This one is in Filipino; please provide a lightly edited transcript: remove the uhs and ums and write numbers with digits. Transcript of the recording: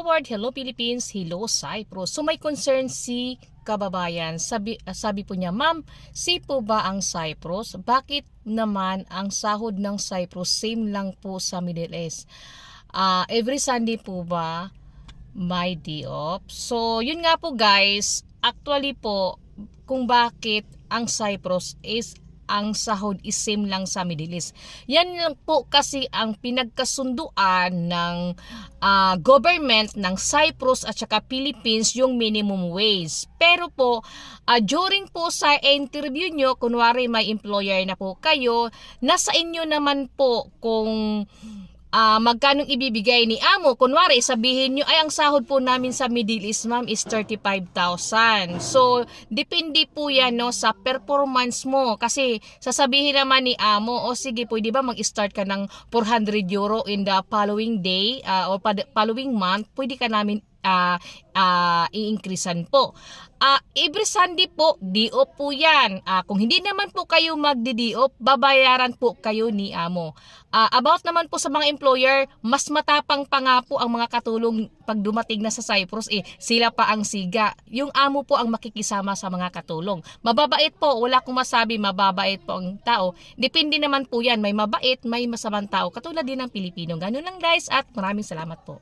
Howard, hello Philippines, hello Cyprus. So may concern si kababayan. Sabi po niya, ma'am, safe po ba ang Cyprus? Bakit naman ang sahod ng Cyprus same lang po sa Middle East? Every Sunday po ba may day off? So yun nga po guys, actually po kung bakit ang Cyprus is ang sahod is same lang sa Middle East. Yan lang po kasi ang pinagkasunduan ng government ng Cyprus at saka Philippines yung minimum wage. Pero po, during po sa interview nyo, kunwari may employer na po kayo, nasa inyo naman po kung magkano ibibigay ni amo. Kunwari, sabihin nyo, ay ang sahod po namin sa Middle East, ma'am, is 35,000. So, depende po yan no, sa performance mo. Kasi, sasabihin naman ni amo, o sige, pwede ba mag-start ka ng 400 euro in the following day or following month, pwede ka namin i-increasean po. Every Sunday po, di-off po yan. Kung hindi naman po kayo magdi-di-off, babayaran po kayo ni amo. About naman po sa mga employer, mas matapang pa nga po ang mga katulong pag dumating na sa Cyprus, sila pa ang siga. Yung amo po ang makikisama sa mga katulong. Mababait po, wala akong masabi, mababait po ang tao. Depende naman po yan, may mabait, may masamang tao, katulad din ng Pilipino. Ganun lang guys at maraming salamat po.